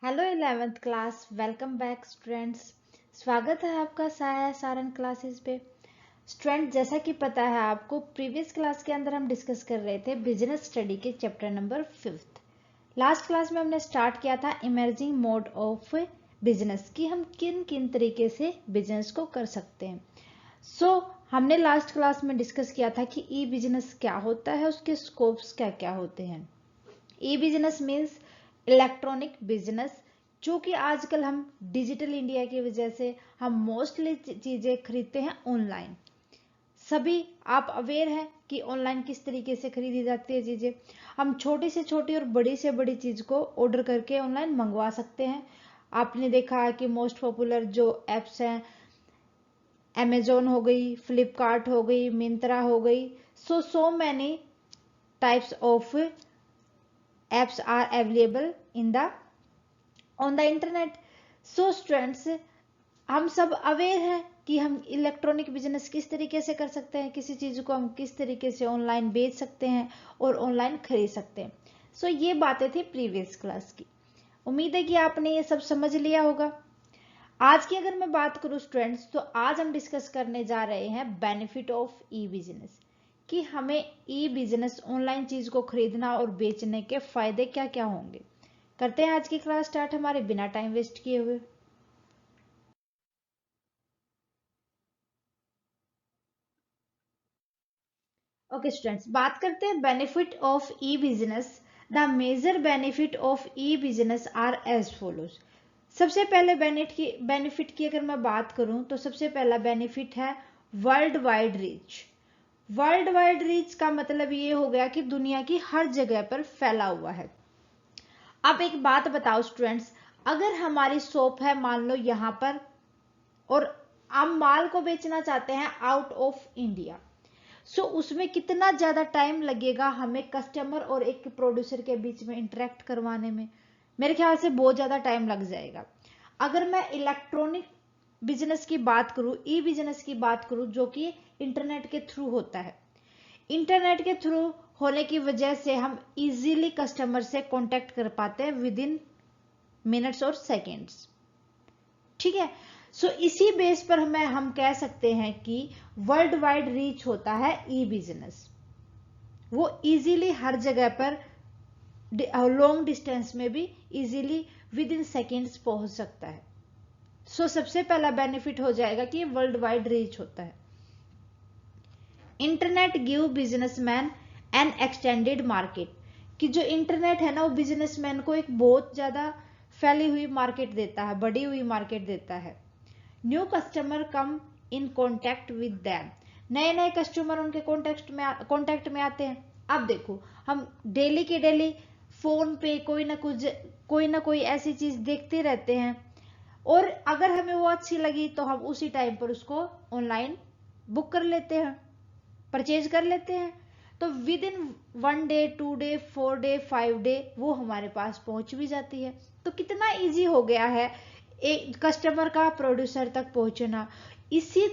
Hello 11th class. Welcome back students. स्वागत है आपका साया सारन क्लासेस पे। स्टूडेंट, जैसा कि पता है आपको, प्रीवियस क्लास के अंदर हम डिस्कस कर रहे थे बिजनेस स्टडी के चैप्टर नंबर 5। लास्ट क्लास में हमने स्टार्ट किया था इमर्जिंग मोड ऑफ बिजनेस कि हम किन किन तरीके से बिजनेस को कर सकते हैं। हमने लास्ट क्लास में डिस्कस किया था कि ई बिजनेस क्या होता है, उसके स्कोप्स क्या क्या होते हैं। ई बिजनेस मीन्स इलेक्ट्रॉनिक बिजनेस, जो कि आजकल हम डिजिटल इंडिया की वजह से हम मोस्टली चीजें खरीदते हैं ऑनलाइन। सभी आप अवेयर हैं कि ऑनलाइन किस तरीके से खरीदी जाती है चीजें। हम छोटी से छोटी और बड़ी से बड़ी चीज को ऑर्डर करके ऑनलाइन मंगवा सकते हैं। आपने देखा है कि मोस्ट पॉपुलर जो एप्स हैं, अमेजोन हो गई, फ्लिपकार्ट हो गई, मिंत्रा हो गई, so many types of apps are available in the on the internet. So students, हम सब अवेयर हैं कि हम इलेक्ट्रॉनिक बिजनेस किस तरीके से कर सकते हैं, किसी चीज को हम किस तरीके से ऑनलाइन बेच सकते हैं और ऑनलाइन खरीद सकते हैं। ये बातें थी प्रीवियस क्लास की। उम्मीद है कि आपने ये सब समझ लिया होगा। आज की अगर मैं बात करूं स्टूडेंट्स, तो आज हम डिस्कस करने जा रहे हैं बेनिफिट ऑफ ई बिजनेस, कि हमें ई बिजनेस ऑनलाइन चीज को खरीदना और बेचने के फायदे क्या क्या होंगे। करते हैं आज की क्लास स्टार्ट हमारे बिना टाइम वेस्ट किए हुए। ओके स्टूडेंट्स, बात करते हैं benefit of e business. The major benefit of e business are as follows. सबसे पहले बेनिफिट की अगर मैं बात करूं, तो सबसे पहला बेनिफिट है world wide reach. World wide reach का मतलब ये हो गया कि दुनिया की हर जगह पर फैला हुआ है। अब एक बात बताओ स्टूडेंट्स, अगर हमारी शॉप है मान लो यहाँ पर, और हम माल को बेचना चाहते हैं आउट ऑफ इंडिया, उसमें कितना ज्यादा टाइम लगेगा हमें कस्टमर और एक प्रोड्यूसर के बीच में इंटरेक्ट करवाने में। मेरे ख्याल से बहुत ज्यादा टाइम लग जाएगा। अगर मैं इलेक्ट्रॉनिक बिजनेस की बात करूं, ई बिजनेस की बात करूं, जो कि इंटरनेट के थ्रू होता है, इंटरनेट के थ्रू होने की वजह से हम इजीली कस्टमर से कांटेक्ट कर पाते हैं विद इन मिनट्स और सेकेंड्स। ठीक है। इसी बेस पर हम कह सकते हैं कि वर्ल्ड वाइड रीच होता है ई बिजनेस। वो इजीली हर जगह पर लॉन्ग डिस्टेंस में भी इजीली विद इन सेकेंड्स पहुंच सकता है। सबसे पहला बेनिफिट हो जाएगा कि वर्ल्ड वाइड रीच होता है। Internet give businessman N extended market, कि जो इंटरनेट है ना, वो बिजनेसमैन को एक बहुत ज्यादा फैली हुई मार्केट देता है, बढ़ी हुई मार्केट देता है। New customer come in contact with them, नए नए कस्टमर उनके कॉन्टेक्ट में आते हैं। अब देखो, हम डेली के डेली फोन पे कोई ना कोई ऐसी चीज देखते रहते हैं, और अगर हमें वो अच्छी लगी तो हम उसी टाइम पर उसको ऑनलाइन बुक कर लेते हैं, परचेज कर लेते हैं। तो with in 1 day, 2 day, 4 day, 5 day वो हमारे पास पहुंच भी जाती है। तो कितना इजी हो गया है एक कस्टमर का प्रोड्यूसर तक पहुंचना। इसी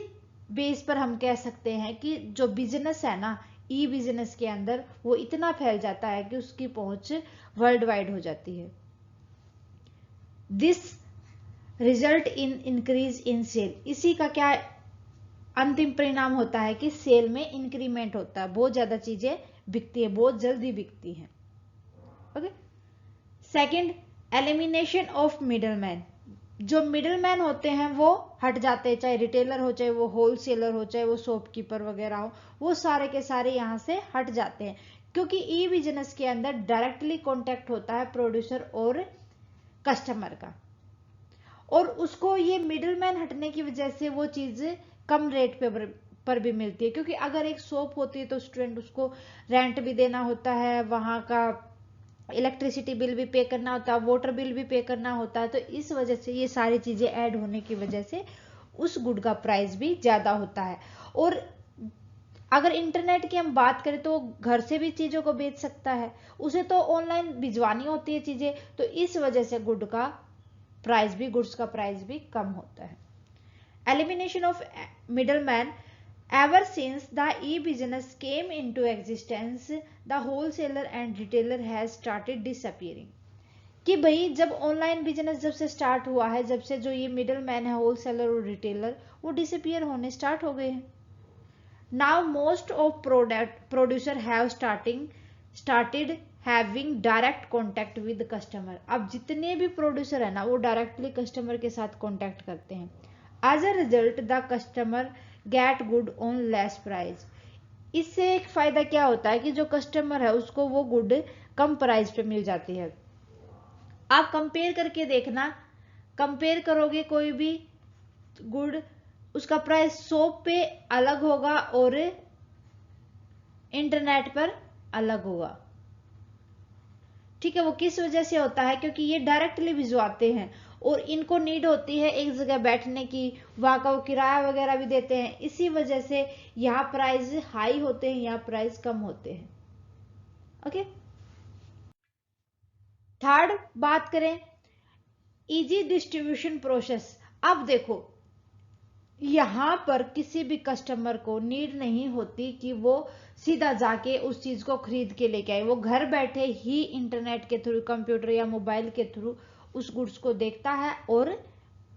बेस पर हम कह सकते हैं कि जो बिजनेस है ना, ई बिजनेस के अंदर वो इतना फैल जाता है कि उसकी पहुंच वर्ल्ड वाइड हो जाती है। This result in increase in sale, इसी का क्या अंतिम परिणाम होता है कि सेल में इंक्रीमेंट होता है, बहुत ज्यादा चीजें बिकती है, बहुत जल्दी बिकती हैं। Okay. Second, elimination of middleman. जो मिडलमैन होते हैं वो हट जाते हैं, चाहे रिटेलर हो, चाहे वो होलसेलर हो, चाहे वो शॉपकीपर वगैरह हो, वो सारे के सारे यहां से हट जाते हैं, क्योंकि ई बिजनेस के अंदर डायरेक्टली कॉन्टेक्ट होता है प्रोड्यूसर और कस्टमर का, और उसको ये मिडलमैन हटने की वजह से वो चीज कम रेट पर भी मिलती है। क्योंकि अगर एक शॉप होती है तो स्टूडेंट उसको रेंट भी देना होता है, वहां का इलेक्ट्रिसिटी बिल भी पे करना होता है, वाटर बिल भी पे करना होता है। तो इस वजह से ये सारी चीजें ऐड होने की वजह से उस गुड का प्राइस भी ज्यादा होता है। और अगर इंटरनेट की हम बात करें तो घर से भी चीजों को बेच सकता है, उसे तो ऑनलाइन भिजवानी होती है चीजें, तो इस वजह से गुड्स का प्राइस भी कम होता है। Elimination of middleman, ever since the e-business came into existence, the wholesaler and retailer has started disappearing, कि भाई जब ऑनलाइन बिजनेस जब से स्टार्ट हुआ है, जब से जो ये मिडल मैन है, होलसेलर और रिटेलर, वो डिसअपियर होने स्टार्ट हो गए हैं। Now most of producer have started having direct contact with customer. अब जितने भी प्रोड्यूसर है ना, वो डायरेक्टली कस्टमर के साथ कॉन्टैक्ट करते हैं। As a result the customer get good on less price. इससे एक फायदा क्या होता है कि जो कस्टमर है उसको वो गुड कम प्राइस पे मिल जाती है। आप कंपेयर करके देखना, कंपेयर करोगे कोई भी गुड, उसका प्राइस शॉप पे अलग होगा और इंटरनेट पर अलग होगा। ठीक है, वो किस वजह से होता है? क्योंकि ये डायरेक्टली भिजवाते हैं और इनको नीड होती है एक जगह बैठने की, वहां का वो किराया वगैरह भी देते हैं, इसी वजह से यहाँ प्राइस हाई होते हैं, यहाँ प्राइस कम होते हैं। ओके, थर्ड बात करें, इजी डिस्ट्रीब्यूशन प्रोसेस। अब देखो, यहां पर किसी भी कस्टमर को नीड नहीं होती कि वो सीधा जाके उस चीज को खरीद के लेके आए, वो घर बैठे ही इंटरनेट के थ्रू, कंप्यूटर या मोबाइल के थ्रू उस गुड्स को देखता है और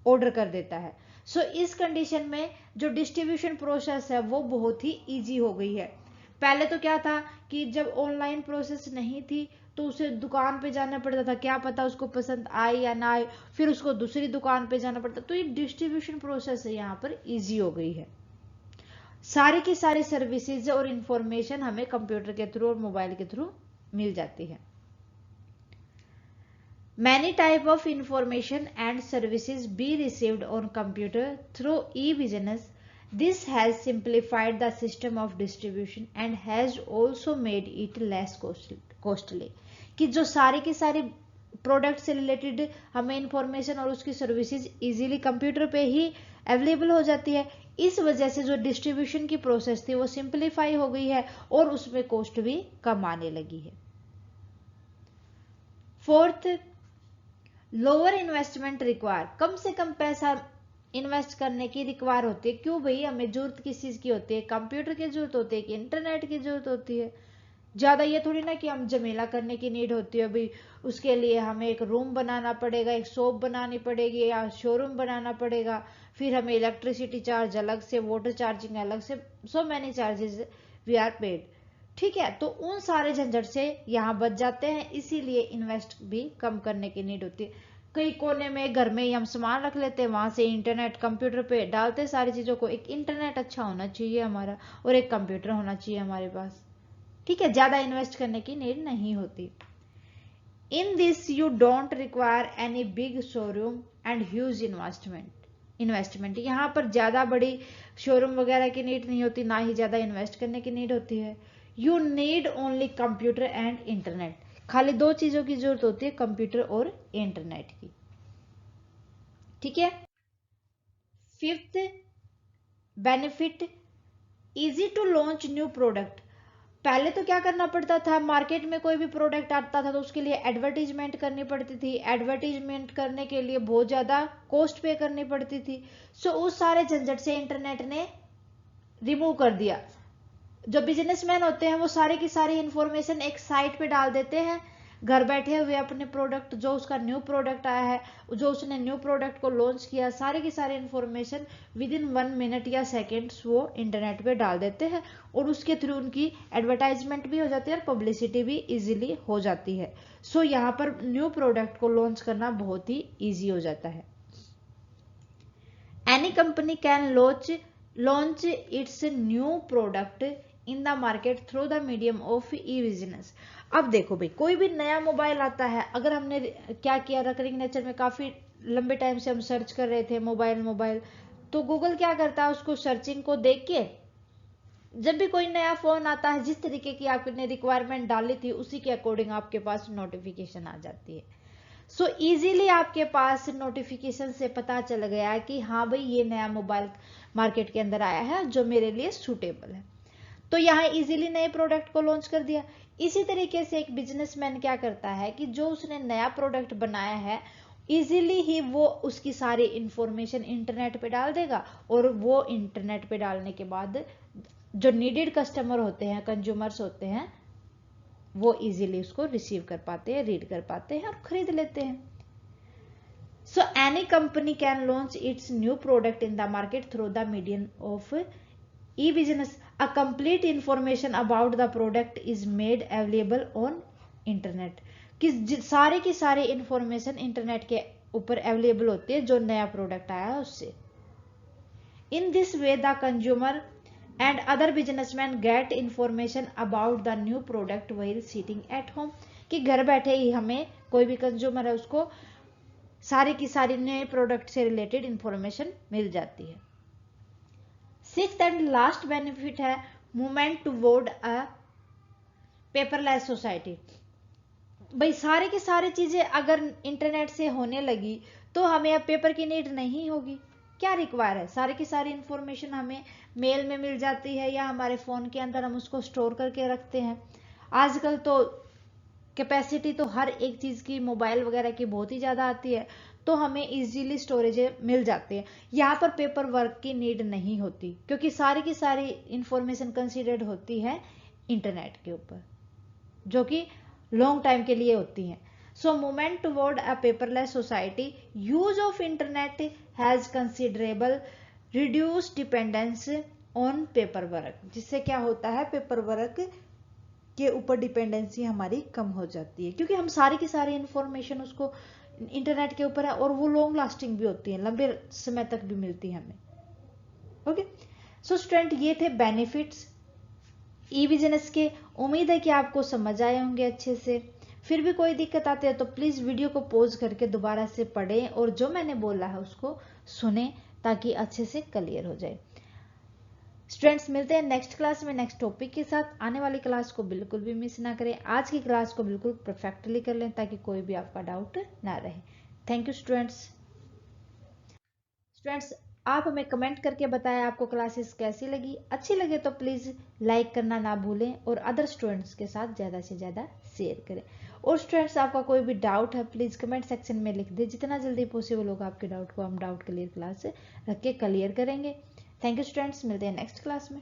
ऑर्डर कर देता है। सो इस कंडीशन में जो डिस्ट्रीब्यूशन प्रोसेस है वो बहुत ही इजी हो गई है। पहले तो क्या था कि जब ऑनलाइन प्रोसेस नहीं थी तो उसे दुकान पे जाना पड़ता था, क्या पता उसको पसंद आए या ना आए, फिर उसको दूसरी दुकान पे जाना पड़ता। तो ये डिस्ट्रीब्यूशन प्रोसेस है यहाँ पर इजी हो गई है। सारी की सारी सर्विसेज और इंफॉर्मेशन हमें कंप्यूटर के थ्रू और मोबाइल के थ्रू मिल जाती है। Many type of information and services be received on computer through e-business. This has simplified the system of distribution and has also made it less costly. कि जो सारी की सारी प्रोडक्ट से रिलेटेड हमें इंफॉर्मेशन और उसकी सर्विसेज इजीली कंप्यूटर पे ही अवेलेबल हो जाती है, इस वजह से जो डिस्ट्रीब्यूशन की प्रोसेस थी वो सिंप्लीफाई हो गई है और उसमें कॉस्ट भी कम आने लगी है। Fourth, lower investment require. कम से कम पैसा इन्वेस्ट करने की रिक्वायर होती है। क्यों भाई? हमें जरूरत किस चीज की होती है? कंप्यूटर की जरूरत होती है कि इंटरनेट की जरूरत होती है? ज्यादा ये थोड़ी ना कि हम झमेला करने की नीड होती है। भाई उसके लिए हमें एक रूम बनाना पड़ेगा, एक शॉप बनानी पड़ेगी या शोरूम बनाना पड़ेगा, फिर हमें इलेक्ट्रिसिटी चार्ज अलग से, वाटर चार्जिंग अलग से, so many charges we are paid. ठीक है, तो उन सारे झंझट से यहाँ बच जाते हैं, इसीलिए इन्वेस्ट भी कम करने की नीड होती है। कई कोने में घर में ही हम सामान रख लेते हैं, वहां से इंटरनेट कंप्यूटर पे डालते सारी चीजों को। एक इंटरनेट अच्छा होना चाहिए हमारा और एक कंप्यूटर होना चाहिए हमारे पास। ठीक है, ज्यादा इन्वेस्ट करने की नीड नहीं होती। In this you don't require any big showroom and huge investment. यहाँ पर ज्यादा बड़ी शोरूम वगैरह की नीड नहीं होती, ना ही ज्यादा इन्वेस्ट करने की नीड होती है। You need only computer and internet. खाली दो चीजों की जरूरत होती है, कंप्यूटर और इंटरनेट की। ठीक है। Fifth benefit, easy to launch new product. पहले तो क्या करना पड़ता था, मार्केट में कोई भी प्रोडक्ट आता था तो उसके लिए एडवर्टीजमेंट करनी पड़ती थी। एडवर्टीजमेंट करने के लिए बहुत ज्यादा कॉस्ट पे करनी पड़ती थी। सो उस सारे झंझट से इंटरनेट ने रिमूव कर दिया। जो बिजनेसमैन होते हैं वो सारी की सारी इंफॉर्मेशन एक साइट पे डाल देते हैं, घर बैठे हुए अपने प्रोडक्ट, जो उसका न्यू प्रोडक्ट आया है, जो उसने न्यू प्रोडक्ट को लॉन्च किया, सारी की सारी इंफॉर्मेशन विद इन 1 मिनट या सेकेंड्स वो इंटरनेट पे डाल देते हैं और उसके थ्रू उनकी एडवर्टाइजमेंट भी हो जाती है और पब्लिसिटी भी इजीली हो जाती है। सो यहाँ पर न्यू प्रोडक्ट को लॉन्च करना बहुत ही ईजी हो जाता है। Any company can launch its new product in the market through the medium of e business. अब देखो भाई, कोई भी नया मोबाइल आता है, अगर हमने क्या किया, रिकरिंग नेचर में काफी लंबे टाइम से हम सर्च कर रहे थे मोबाइल, तो गूगल क्या करता है, उसको सर्चिंग को देख के जब भी कोई नया फोन आता है, जिस तरीके की आपने रिक्वायरमेंट डाली थी उसी के अकॉर्डिंग आपके पास नोटिफिकेशन आ जाती है। सो इजीली आपके पास नोटिफिकेशन से पता चल गया कि हाँ भाई ये नया मोबाइल मार्केट के अंदर आया है जो मेरे लिए सूटेबल है, तो यहाँ इजीली नए प्रोडक्ट को लॉन्च कर दिया। इसी तरीके से एक बिजनेसमैन क्या करता है कि जो उसने नया प्रोडक्ट बनाया है, इजीली ही वो उसकी सारी इंफॉर्मेशन इंटरनेट पे डाल देगा और वो इंटरनेट पे डालने के बाद जो नीडेड कस्टमर होते हैं, कंज्यूमर्स होते हैं, वो इजीली उसको रिसीव कर पाते हैं, रीड कर पाते हैं और खरीद लेते हैं। So any company can launch its new product in the market through the medium of e-business. A complete information about the product is made available on internet. कि सारे की सारी इंफॉर्मेशन इंटरनेट के ऊपर अवेलेबल होती है जो नया प्रोडक्ट आया है उससे। In this way the consumer and other businessmen get information about the new product while sitting at home. कि घर बैठे ही हमें कोई भी कंज्यूमर है उसको सारी की सारी नए प्रोडक्ट से रिलेटेड इंफॉर्मेशन मिल जाती है। सिक्स्थ एंड लास्ट बेनिफिट है मूवमेंट टुवर्ड अ पेपरलेस सोसाइटी। भाई सारी की सारी चीजें अगर इंटरनेट से होने लगी तो हमें अब पेपर की नीड नहीं होगी। क्या रिक्वायर है, सारी की सारी इंफॉर्मेशन हमें मेल में मिल जाती है या हमारे फोन के अंदर हम उसको स्टोर करके रखते हैं। आजकल तो कैपेसिटी तो हर एक चीज की मोबाइल वगैरह की बहुत ही ज्यादा आती है, तो हमें इजीली स्टोरेज मिल जाती है। यहाँ पर पेपर वर्क की नीड नहीं होती क्योंकि सारी की सारी इंफॉर्मेशन कंसीडर्ड होती है इंटरनेट के ऊपर, जो कि लॉन्ग टाइम के लिए होती है। So movement toward a paperless society, use of internet has considerable reduce dependence on paper work. जिससे क्या होता है, पेपर वर्क के ऊपर डिपेंडेंसी हमारी कम हो जाती है क्योंकि हम सारी की सारी इंफॉर्मेशन उसको इंटरनेट के ऊपर है और वो लॉन्ग लास्टिंग भी होती है, लंबे समय तक भी मिलती है हमें। ओके, सो स्टूडेंट ये थे बेनिफिट्स ई बिजनेस के। उम्मीद है कि आपको समझ आए होंगे अच्छे से। फिर भी कोई दिक्कत आती है तो प्लीज वीडियो को पॉज करके दोबारा से पढ़ें और जो मैंने बोला है उसको सुने ताकि अच्छे से क्लियर हो जाए। स्टूडेंट्स मिलते हैं नेक्स्ट क्लास में नेक्स्ट टॉपिक के साथ। आने वाली क्लास को बिल्कुल भी मिस ना करें, आज की क्लास को बिल्कुल परफेक्टली कर लें ताकि कोई भी आपका डाउट ना रहे। Thank you students. स्टूडेंट्स आप हमें कमेंट करके बताएं आपको क्लासेस कैसी लगी। अच्छी लगे तो प्लीज लाइक करना ना भूलें और अदर स्टूडेंट्स के साथ ज्यादा से ज्यादा शेयर करें। और स्टूडेंट्स आपका कोई भी डाउट है प्लीज कमेंट सेक्शन में लिख दें, जितना जल्दी पॉसिबल होगा आपके डाउट को हम डाउट क्लियर क्लास रख के क्लियर करेंगे। थैंक यू स्टूडेंट्स, मिलते हैं नेक्स्ट क्लास में।